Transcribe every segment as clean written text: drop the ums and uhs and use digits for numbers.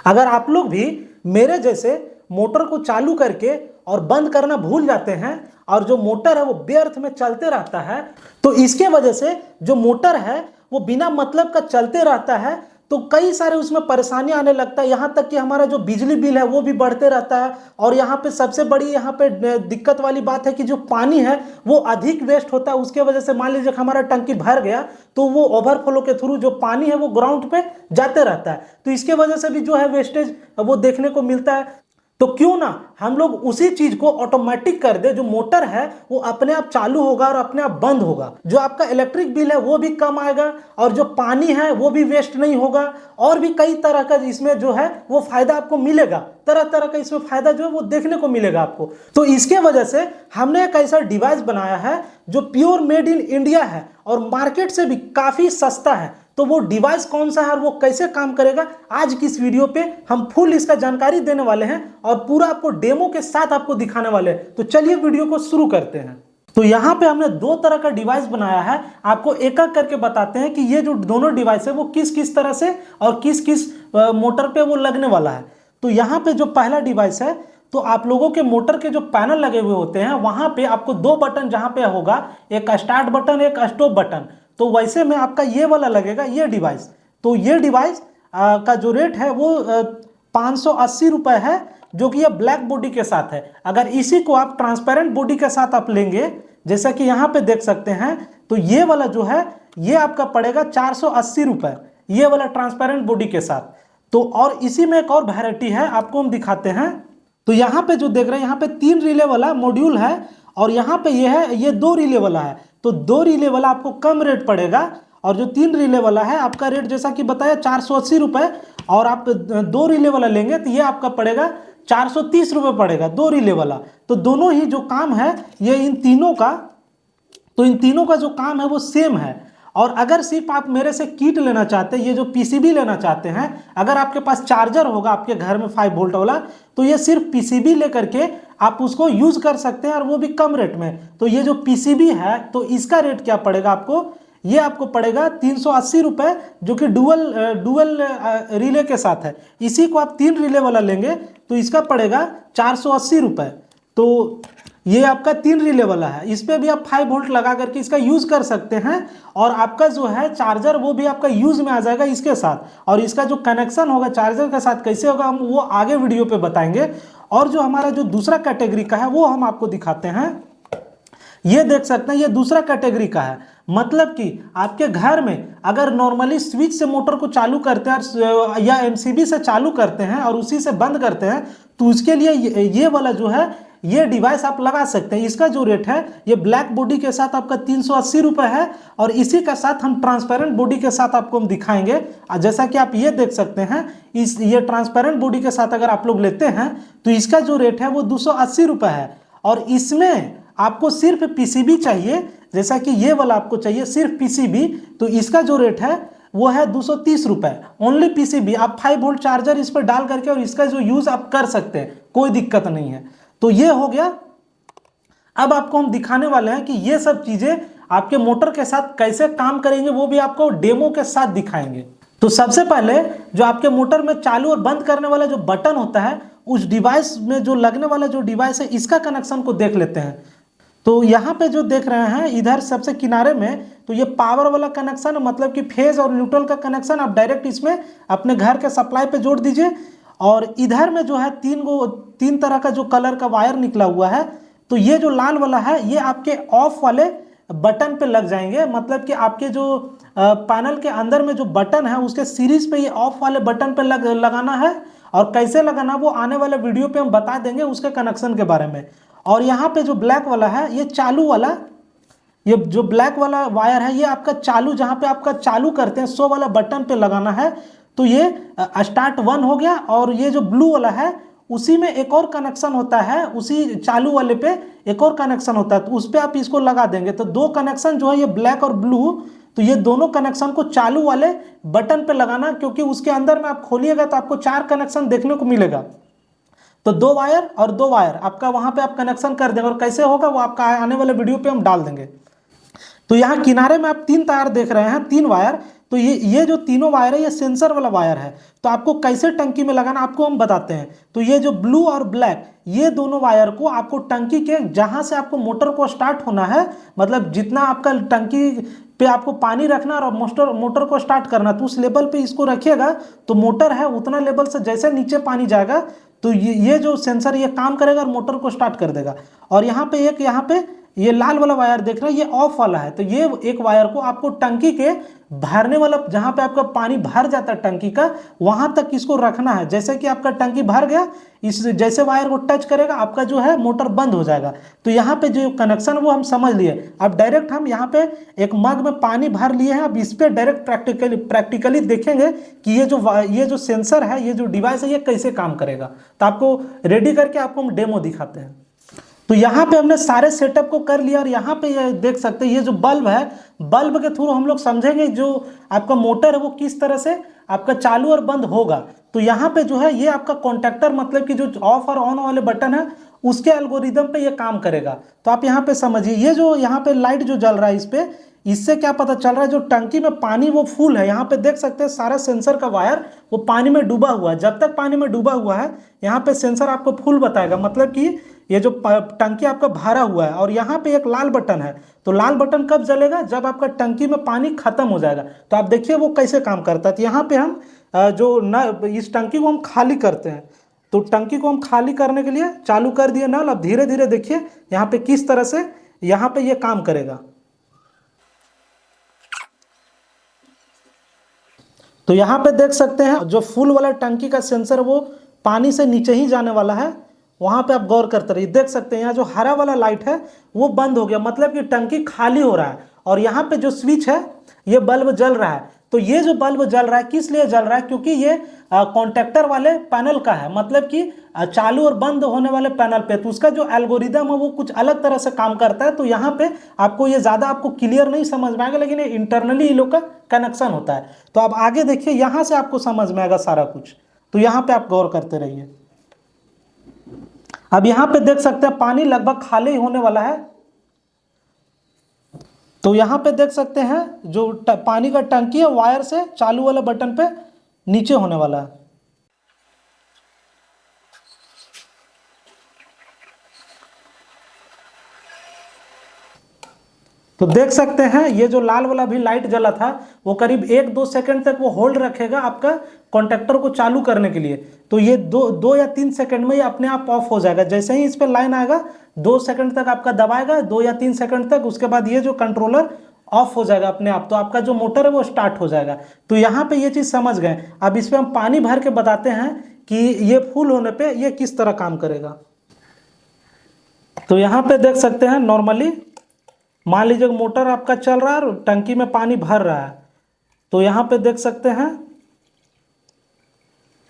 अगर आप लोग भी मेरे जैसे मोटर को चालू करके और बंद करना भूल जाते हैं और जो मोटर है वो बेअर्थ में चलते रहता है, तो इसके वजह से जो मोटर है वो बिना मतलब का चलते रहता है, तो कई सारे उसमें परेशानी आने लगता है। यहाँ तक कि हमारा जो बिजली बिल है वो भी बढ़ते रहता है। और यहाँ पे सबसे बड़ी यहाँ पे दिक्कत वाली बात है कि जो पानी है वो अधिक वेस्ट होता है। उसके वजह से मान लीजिए हमारा टंकी भर गया तो वो ओवरफ्लो के थ्रू जो पानी है वो ग्राउंड पे जाते रहता है, तो इसके वजह से भी जो है वेस्टेज वो देखने को मिलता है। तो क्यों ना हम लोग उसी चीज को ऑटोमेटिक कर दे, जो मोटर है वो अपने आप चालू होगा और अपने आप बंद होगा, जो आपका इलेक्ट्रिक बिल है वो भी कम आएगा और जो पानी है वो भी वेस्ट नहीं होगा। और भी कई तरह का इसमें जो है वो फायदा आपको मिलेगा, तरह तरह का इसमें फायदा जो है वो देखने को मिलेगा आपको। तो इसके वजह से हमने एक ऐसा डिवाइस बनाया है जो प्योर मेड इन इंडिया है और मार्केट से भी काफी सस्ता है। तो वो डिवाइस कौन सा है और वो कैसे काम करेगा, आज की इस वीडियो पे हम फुल इसका जानकारी देने वाले हैं और पूरा आपको डेमो के साथ आपको दिखाने वाले हैं। तो चलिए वीडियो को शुरू करते हैं। तो यहाँ पे हमने दो तरह का डिवाइस बनाया है, आपको एक एक करके बताते हैं कि ये जो दोनों डिवाइस है वो किस किस तरह से और किस किस मोटर पे वो लगने वाला है। तो यहाँ पे जो पहला डिवाइस है, तो आप लोगों के मोटर के जो पैनल लगे हुए होते हैं वहां पे आपको दो बटन जहां पे होगा, एक स्टार्ट बटन एक स्टॉप बटन। तो वैसे में आपका ये वाला लगेगा ये डिवाइस। तो ये डिवाइस का जो रेट है वो 580 रुपये है, जो कि ये ब्लैक बॉडी के साथ है। अगर इसी को आप ट्रांसपेरेंट बॉडी के साथ आप लेंगे, जैसा कि यहाँ पे देख सकते हैं, तो ये वाला जो है ये आपका पड़ेगा 480 रुपये, ये वाला ट्रांसपेरेंट बॉडी के साथ। तो और इसी में एक और वैरायटी है, आपको हम दिखाते हैं। तो यहाँ पे जो देख रहे हैं यहाँ पे 3 रिले वाला मॉड्यूल है और यहाँ पे ये है ये 2 रिले वाला है। तो 2 रिले वाला आपको कम रेट पड़ेगा और जो 3 रिले वाला है आपका रेट जैसा कि बताया 480 रुपये, और आप 2 रिले वाला लेंगे तो ये आपका पड़ेगा 430 रुपये पड़ेगा 2 रिले वाला। तो दोनों ही जो काम है ये इन तीनों का जो काम है वो सेम है। और अगर सिर्फ आप मेरे से किट लेना चाहते हैं, ये जो पीसीबी लेना चाहते हैं, अगर आपके पास चार्जर होगा आपके घर में 5 वोल्ट वाला, तो ये सिर्फ पीसीबी लेकर के आप उसको यूज कर सकते हैं और वो भी कम रेट में। तो ये जो पीसीबी है तो इसका रेट क्या पड़ेगा आपको, ये आपको पड़ेगा 380 रुपये, जो कि डुअल रिले के साथ है। इसी को आप 3 रिले वाला लेंगे तो इसका पड़ेगा 480 रुपये। तो ये आपका 3 रिले वाला है, इस पर भी आप 5 वोल्ट लगा करके इसका यूज कर सकते हैं और आपका जो है चार्जर वो भी आपका यूज में आ जाएगा इसके साथ। और इसका जो कनेक्शन होगा चार्जर के साथ कैसे होगा हम वो आगे वीडियो पे बताएंगे। और जो हमारा जो दूसरा कैटेगरी का है वो हम आपको दिखाते हैं। ये देख सकते हैं ये दूसरा कैटेगरी का है, मतलब कि आपके घर में अगर नॉर्मली स्विच से मोटर को चालू करते हैं या एमसीबी से चालू करते हैं और उसी से बंद करते हैं, तो उसके लिए ये वाला जो है ये डिवाइस आप लगा सकते हैं। इसका जो रेट है ये ब्लैक बॉडी के साथ आपका 380 रुपये है और इसी का साथ हम ट्रांसपेरेंट बॉडी के साथ आपको हम दिखाएंगे। जैसा कि आप ये देख सकते हैं, ये ट्रांसपेरेंट बॉडी के साथ अगर आप लोग लेते हैं तो इसका जो रेट है वो 280 रुपये है। और इसमें आपको सिर्फ पीसीबी चाहिए, जैसा कि ये वाला आपको चाहिए सिर्फ पीसीबी, तो इसका जो रेट है वो है 230 रुपये, ओनली पीसीबी। आप 5 वोल्ट चार्जर इस पर डाल करके और इसका जो यूज आप कर सकते हैं, कोई दिक्कत नहीं है। तो ये हो गया। अब आपको हम दिखाने वाले हैं कि ये सब चीजें आपके मोटर के साथ कैसे काम करेंगे, वो भी आपको डेमो के साथ दिखाएंगे। तो सबसे पहले जो आपके मोटर में चालू और बंद करने वाला जो बटन होता है, उस डिवाइस में जो लगने वाला जो डिवाइस है इसका कनेक्शन को देख लेते हैं। तो यहाँ पे जो देख रहे हैं इधर सबसे किनारे में, तो ये पावर वाला कनेक्शन, मतलब कि फेज और न्यूट्रल का कनेक्शन आप डायरेक्ट इसमें अपने घर के सप्लाई पे जोड़ दीजिए। और इधर में जो है 3 तरह का जो कलर का वायर निकला हुआ है, तो ये जो लाल वाला है ये आपके ऑफ वाले बटन पे लग जाएंगे, मतलब कि आपके जो पैनल के अंदर में जो बटन है उसके सीरीज पे ये ऑफ वाले बटन पे लगाना है। और कैसे लगाना वो आने वाले वीडियो पे हम बता देंगे उसके कनेक्शन के बारे में। और यहाँ पे जो ब्लैक वाला है ये चालू वाला, ये जो ब्लैक वाला वायर है ये आपका चालू, जहाँ पे आपका चालू करते हैं 100 वाला बटन पे लगाना है। तो ये स्टार्ट 1 हो गया। और ये जो ब्लू वाला है उसी में एक और कनेक्शन होता है, उसी चालू वाले पे एक और कनेक्शन होता है, तो उस पर आप इसको लगा देंगे। तो 2 कनेक्शन जो है ये ब्लैक और ब्लू, तो ये दोनों कनेक्शन को चालू वाले बटन पे लगाना, क्योंकि उसके अंदर में आप खोलिएगा तो आपको 4 कनेक्शन देखने को मिलेगा। तो 2 वायर और 2 वायर आपका वहां पे आप कनेक्शन कर देंगे, और कैसे होगा वो आपका आने वाले वीडियो पे हम डाल देंगे। तो यहाँ किनारे में आप 3 तार देख रहे हैं, 3 वायर। तो ये जो तीनों वायर है ये सेंसर वाला वायर है। तो आपको कैसे टंकी में लगाना आपको हम बताते हैं। तो ये जो ब्लू और ब्लैक ये दोनों वायर को आपको टंकी के जहां से आपको मोटर को स्टार्ट होना है, मतलब जितना आपका टंकी पे आपको पानी रखना और मोटर को स्टार्ट करना, तो उस लेवल पे इसको रखिएगा तो मोटर है उतना लेवल से जैसे नीचे पानी जाएगा तो ये जो सेंसर ये काम करेगा और मोटर को स्टार्ट कर देगा। और यहाँ पे ये लाल वाला वायर देख रहे हैं ये ऑफ वाला है। तो ये एक वायर को आपको टंकी के भरने वाला जहां पे आपका पानी भर जाता है टंकी का वहां तक इसको रखना है। जैसे कि आपका टंकी भर गया, इस जैसे वायर को टच करेगा आपका जो है मोटर बंद हो जाएगा। तो यहाँ पे जो कनेक्शन वो हम समझ लिए। अब डायरेक्ट हम यहाँ पे एक मग में पानी भर लिए हैं। अब इस पे डायरेक्ट प्रैक्टिकली देखेंगे कि ये जो सेंसर है, ये जो डिवाइस है, ये कैसे काम करेगा। तो आपको रेडी करके आपको हम डेमो दिखाते हैं। तो यहाँ पे हमने सारे सेटअप को कर लिया और यहाँ पे ये देख सकते हैं ये जो बल्ब है, बल्ब के थ्रू हम लोग समझेंगे जो आपका मोटर है वो किस तरह से आपका चालू और बंद होगा। तो यहाँ पे जो है ये आपका कॉन्टैक्टर मतलब कि जो ऑफ और ऑन वाले बटन है उसके एल्गोरिदम पे ये काम करेगा। तो आप यहाँ पे समझिए ये जो यहाँ पे लाइट जो जल रहा है इस पे, इससे क्या पता चल रहा है जो टंकी में पानी वो फुल है। यहाँ पे देख सकते हैं सारा सेंसर का वायर वो पानी में डूबा हुआ है। जब तक पानी में डूबा हुआ है यहाँ पे सेंसर आपको फुल बताएगा, मतलब कि ये जो टंकी आपका भरा हुआ है। और यहाँ पे एक लाल बटन है, तो लाल बटन कब जलेगा, जब आपका टंकी में पानी खत्म हो जाएगा। तो आप देखिए वो कैसे काम करता है। तो यहाँ पे हम इस टंकी को हम खाली करते हैं। तो टंकी को हम खाली करने के लिए चालू कर दिए नल। अब धीरे धीरे देखिए यहाँ पे किस तरह से यहाँ पे ये काम करेगा। तो यहाँ पे देख सकते हैं जो फुल वाला टंकी का सेंसर वो पानी से नीचे ही जाने वाला है। वहाँ पे आप गौर करते रहिए, देख सकते हैं यहाँ जो हरा वाला लाइट है वो बंद हो गया, मतलब कि टंकी खाली हो रहा है। और यहाँ पे जो स्विच है ये बल्ब जल रहा है। तो ये जो बल्ब जल रहा है किस लिए जल रहा है, क्योंकि ये कॉन्टैक्टर वाले पैनल का है, मतलब कि चालू और बंद होने वाले पैनल पे। तो उसका जो एल्गोरिदम है वो कुछ अलग तरह से काम करता है। तो यहाँ पे आपको ये ज़्यादा आपको क्लियर नहीं समझ में आएगा, लेकिन ये इंटरनली इन लोग का कनेक्शन होता है। तो अब आगे देखिए यहाँ से आपको समझ में आएगा सारा कुछ। तो यहाँ पे आप गौर करते रहिए। अब यहाँ पे देख सकते हैं पानी लगभग खाली होने वाला है। तो यहाँ पे देख सकते हैं जो पानी का टंकी है वायर से चालू वाले बटन पे नीचे होने वाला है। तो देख सकते हैं ये जो लाल वाला भी लाइट जला था वो करीब 1-2 सेकंड तक वो होल्ड रखेगा आपका कॉन्टैक्टर को चालू करने के लिए। तो ये दो या 3 सेकंड में ये अपने आप ऑफ हो जाएगा। जैसे ही इस पर लाइन आएगा 2 सेकंड तक आपका दबाएगा, 2 या 3 सेकंड तक, उसके बाद ये जो कंट्रोलर ऑफ हो जाएगा अपने आप। तो आपका जो मोटर है वो स्टार्ट हो जाएगा। तो यहाँ पे ये चीज़ समझ गए। अब इस पर हम पानी भर के बताते हैं कि ये फुल होने पे ये किस तरह काम करेगा। तो यहाँ पे देख सकते हैं नॉर्मली मान लीजिए मोटर आपका चल रहा है और टंकी में पानी भर रहा है। तो यहाँ पे देख सकते हैं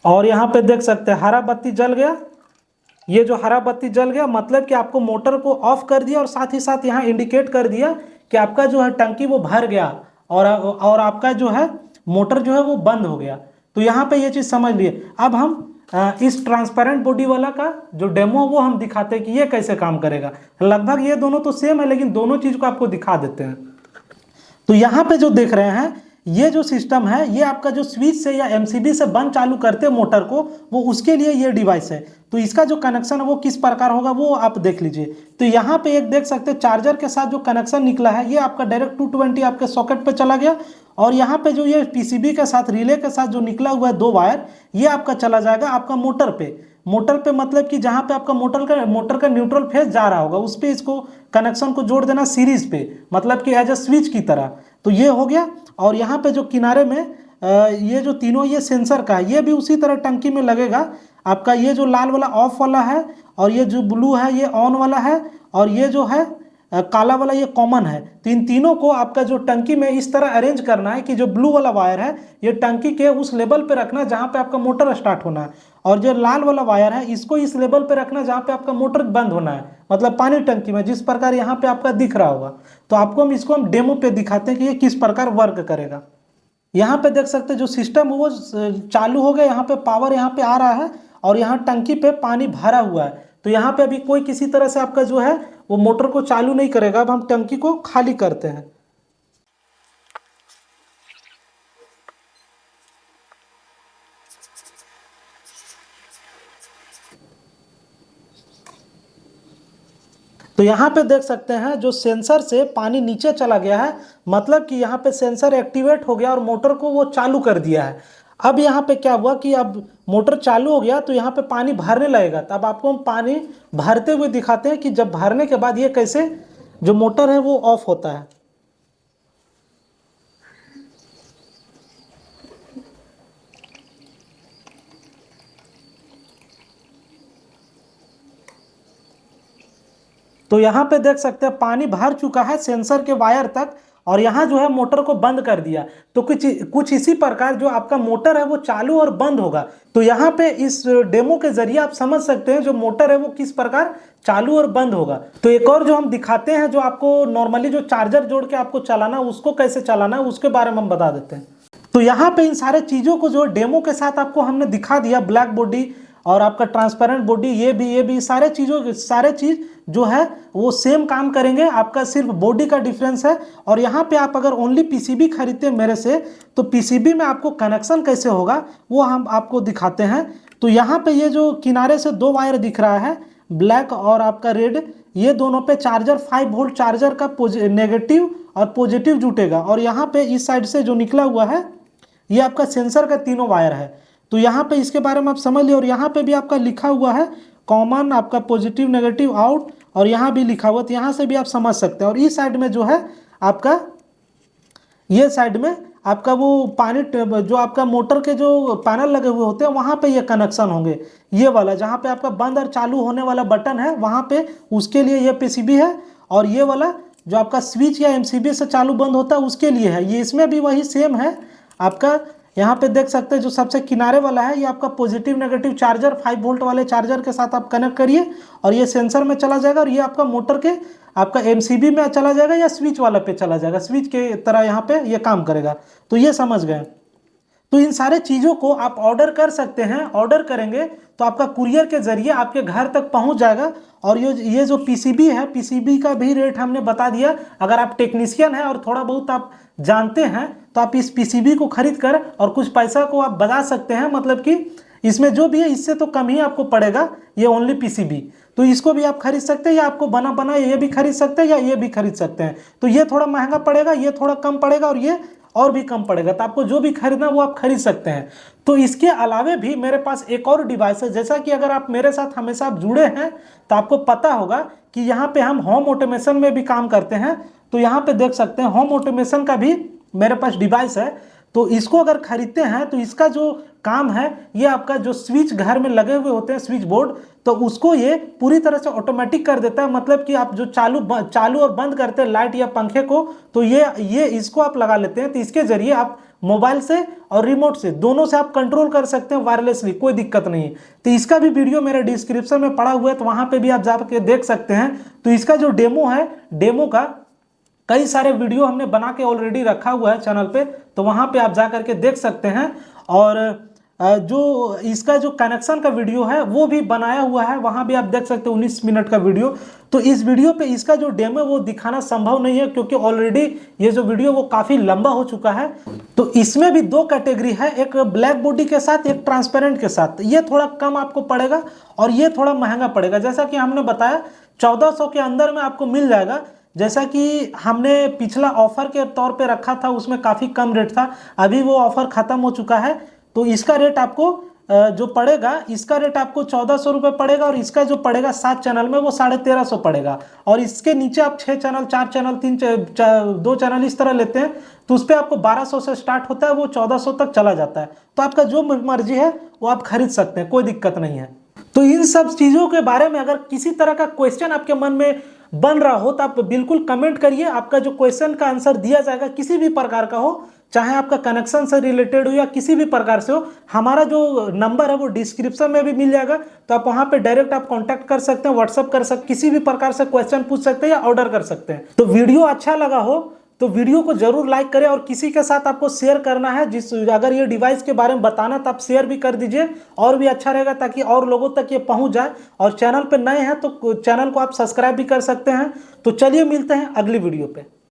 और यहाँ पे देख सकते हैं हरा बत्ती जल गया। ये जो हरा बत्ती जल गया मतलब कि आपको मोटर को ऑफ कर दिया और साथ ही साथ यहाँ इंडिकेट कर दिया कि आपका जो है टंकी वो भर गया और आपका जो है मोटर जो है वो बंद हो गया। तो यहाँ पे ये चीज़ समझ लिए। अब हम इस ट्रांसपेरेंट बॉडी वाला का जो डेमो वो हम दिखाते हैं कि ये कैसे काम करेगा। लगभग ये दोनों तो सेम है लेकिन दोनों चीज़ को आपको दिखा देते हैं। तो यहाँ पे जो देख रहे हैं ये जो सिस्टम है ये आपका जो स्विच से या एमसीबी से बंद चालू करते हैं मोटर को, वो उसके लिए ये डिवाइस है। तो इसका जो कनेक्शन है वो किस प्रकार होगा वो आप देख लीजिए। तो यहाँ पे एक देख सकते हैं चार्जर के साथ जो कनेक्शन निकला है ये आपका डायरेक्ट 220 आपके सॉकेट पे चला गया। और यहाँ पे जो ये पीसीबी के साथ रिले के साथ जो निकला हुआ है 2 वायर ये आपका चला जाएगा आपका मोटर पे मतलब कि जहाँ पे आपका मोटर का न्यूट्रल फेज जा रहा होगा उस पे इसको कनेक्शन को जोड़ देना सीरीज पे, मतलब कि एज ए स्विच की तरह। तो ये हो गया। और यहाँ पे जो किनारे में ये जो तीनों ये सेंसर का है ये भी उसी तरह टंकी में लगेगा। आपका ये जो लाल वाला ऑफ वाला है और ये जो ब्लू है ये ऑन वाला है और ये जो है काला वाला ये कॉमन है। तो इन तीनों को आपका जो टंकी में इस तरह अरेंज करना है कि जो ब्लू वाला वायर है ये टंकी के उस लेवल पे रखना जहाँ पे आपका मोटर स्टार्ट होना है, और जो लाल वाला वायर है इसको इस लेवल पे रखना जहाँ पे आपका मोटर बंद होना है, मतलब पानी टंकी में, जिस प्रकार यहाँ पे आपका दिख रहा होगा। तो आपको हम डेमो पे दिखाते हैं कि ये किस प्रकार वर्क करेगा। यहाँ पे देख सकते हैं जो सिस्टम वो चालू हो गया, यहाँ पे पावर यहाँ पे आ रहा है और यहाँ टंकी पे पानी भरा हुआ है। तो यहाँ पे अभी कोई किसी तरह से आपका जो है वो मोटर को चालू नहीं करेगा। अब हम टंकी को खाली करते हैं। तो यहाँ पे देख सकते हैं जो सेंसर से पानी नीचे चला गया है, मतलब कि यहाँ पे सेंसर एक्टिवेट हो गया और मोटर को वो चालू कर दिया है। अब यहाँ पे क्या हुआ कि अब मोटर चालू हो गया तो यहाँ पे पानी भरने लगेगा। तो अब आपको हम पानी भरते हुए दिखाते हैं कि जब भरने के बाद ये कैसे जो मोटर है वो ऑफ होता है। तो यहाँ पे देख सकते हैं पानी भर चुका है सेंसर के वायर तक, और यहाँ जो है मोटर को बंद कर दिया। तो कुछ कुछ इसी प्रकार जो आपका मोटर है वो चालू और बंद होगा। तो यहाँ पे इस डेमो के जरिए आप समझ सकते हैं जो मोटर है वो किस प्रकार चालू और बंद होगा। तो एक और जो हम दिखाते हैं, जो आपको नॉर्मली जो चार्जर जोड़ के आपको चलाना, उसको कैसे चलाना है उसके बारे में हम बता देते हैं। तो यहाँ पे इन सारे चीज़ों को जो डेमो के साथ आपको हमने दिखा दिया, ब्लैक बॉडी और आपका ट्रांसपेरेंट बॉडी, ये भी सारे चीज़ जो है वो सेम काम करेंगे। आपका सिर्फ बॉडी का डिफरेंस है। और यहाँ पे आप अगर ओनली पीसीबी खरीदते हैं मेरे से, तो पीसीबी में आपको कनेक्शन कैसे होगा वो हम आपको दिखाते हैं। तो यहाँ पे ये जो किनारे से दो वायर दिख रहा है, ब्लैक और आपका रेड, ये दोनों पे चार्जर 5 वोल्ट चार्जर का नेगेटिव और पॉजिटिव जुटेगा। और यहाँ पे इस साइड से जो निकला हुआ है ये आपका सेंसर का तीनों वायर है। तो यहाँ पे इसके बारे में आप समझ लिए। और यहाँ पे भी आपका लिखा हुआ है कॉमन, आपका पॉजिटिव नेगेटिव आउट, और यहाँ भी लिखा हुआ, तो यहाँ से भी आप समझ सकते हैं। और इस साइड में जो है आपका, ये साइड में आपका वो पानी जो आपका मोटर के जो पैनल लगे हुए होते हैं वहाँ पे ये कनेक्शन होंगे। ये वाला जहाँ पे आपका बंद और चालू होने वाला बटन है वहाँ पे, उसके लिए ये पीसीबी है। और ये वाला जो आपका स्विच या एमसीबी से चालू बंद होता है उसके लिए है। ये इसमें भी वही सेम है आपका। यहाँ पे देख सकते हैं जो सबसे किनारे वाला है ये आपका पॉजिटिव नेगेटिव चार्जर 5 वोल्ट वाले चार्जर के साथ आप कनेक्ट करिए और ये सेंसर में चला जाएगा। और ये आपका मोटर के आपका एमसीबी में चला जाएगा या स्विच वाला पे चला जाएगा, स्विच के तरह यहाँ पे ये काम करेगा। तो ये समझ गए। तो इन सारे चीज़ों को आप ऑर्डर कर सकते हैं। ऑर्डर करेंगे तो आपका कुरियर के जरिए आपके घर तक पहुंच जाएगा। और ये जो पीसीबी है, पीसीबी का भी रेट हमने बता दिया। अगर आप टेक्नीशियन हैं और थोड़ा बहुत आप जानते हैं तो आप इस पीसीबी को खरीद कर और कुछ पैसा को आप बचा सकते हैं। मतलब कि इसमें जो भी है इससे तो कम ही आपको पड़ेगा ये ओनली पीसीबी। तो इसको भी आप खरीद सकते हैं, या आपको बना बना ये भी खरीद सकते हैं, या ये भी खरीद सकते हैं। तो ये थोड़ा महंगा पड़ेगा, ये थोड़ा कम पड़ेगा, और ये और भी कम पड़ेगा। तो आपको जो भी खरीदना वो आप खरीद सकते हैं। तो इसके अलावे भी मेरे पास एक और डिवाइस है। जैसा कि अगर आप मेरे साथ हमेशा आप जुड़े हैं तो आपको पता होगा कि यहाँ पे हम होम ऑटोमेशन में भी काम करते हैं। तो यहाँ पे देख सकते हैं होम ऑटोमेशन का भी मेरे पास डिवाइस है। तो इसको अगर खरीदते हैं तो इसका जो काम है, ये आपका जो स्विच घर में लगे हुए होते हैं स्विच बोर्ड, तो उसको ये पूरी तरह से ऑटोमेटिक कर देता है। मतलब कि आप जो चालू और बंद करते हैं लाइट या पंखे को, तो ये इसको आप लगा लेते हैं। तो इसके जरिए आप मोबाइल से और रिमोट से दोनों से आप कंट्रोल कर सकते हैं वायरलेसली, कोई दिक्कत नहीं है। तो इसका भी वीडियो मेरे डिस्क्रिप्शन में पड़ा हुआ है, तो वहाँ पर भी आप जाकर देख सकते हैं। तो इसका जो डेमो है, डेमो का कई सारे वीडियो हमने बना के ऑलरेडी रखा हुआ है चैनल पे, तो वहाँ पे आप जा करके देख सकते हैं। और जो इसका जो कनेक्शन का वीडियो है वो भी बनाया हुआ है, वहाँ भी आप देख सकते हैं 19 मिनट का वीडियो। तो इस वीडियो पे इसका जो डेमो है वो दिखाना संभव नहीं है, क्योंकि ऑलरेडी ये जो वीडियो वो काफ़ी लंबा हो चुका है। तो इसमें भी दो कैटेगरी है, एक ब्लैक बॉडी के साथ, एक ट्रांसपेरेंट के साथ। ये थोड़ा कम आपको पड़ेगा और ये थोड़ा महंगा पड़ेगा। जैसा कि हमने बताया 1400 के अंदर में आपको मिल जाएगा। जैसा कि हमने पिछला ऑफर के तौर पे रखा था उसमें काफ़ी कम रेट था, अभी वो ऑफर ख़त्म हो चुका है। तो इसका रेट आपको जो पड़ेगा, इसका रेट आपको 1400 रुपये पड़ेगा। और इसका जो पड़ेगा 7 चैनल में वो 1350 पड़ेगा। और इसके नीचे आप 6 चैनल, 4 चैनल, 2 चैनल इस तरह लेते हैं तो उस पर आपको 1200 से स्टार्ट होता है, वो 1400 तक चला जाता है। तो आपका जो मर्जी है वो आप खरीद सकते हैं, कोई दिक्कत नहीं है। तो इन सब चीज़ों के बारे में अगर किसी तरह का क्वेश्चन आपके मन में बन रहा हो तो आप बिल्कुल कमेंट करिए। आपका जो क्वेश्चन का आंसर दिया जाएगा, किसी भी प्रकार का हो, चाहे आपका कनेक्शन से रिलेटेड हो या किसी भी प्रकार से हो। हमारा जो नंबर है वो डिस्क्रिप्शन में भी मिल जाएगा, तो आप वहाँ पे डायरेक्ट आप कांटेक्ट कर सकते हैं, व्हाट्सअप कर सकते, किसी भी प्रकार से क्वेश्चन पूछ सकते हैं या ऑर्डर कर सकते हैं। तो वीडियो अच्छा लगा हो तो वीडियो को जरूर लाइक करें, और किसी के साथ आपको शेयर करना है, अगर ये डिवाइस के बारे में बताना तो आप शेयर भी कर दीजिए, और भी अच्छा रहेगा ताकि और लोगों तक ये पहुंच जाए। और चैनल पे नए हैं तो चैनल को आप सब्सक्राइब भी कर सकते हैं। तो चलिए मिलते हैं अगली वीडियो पे।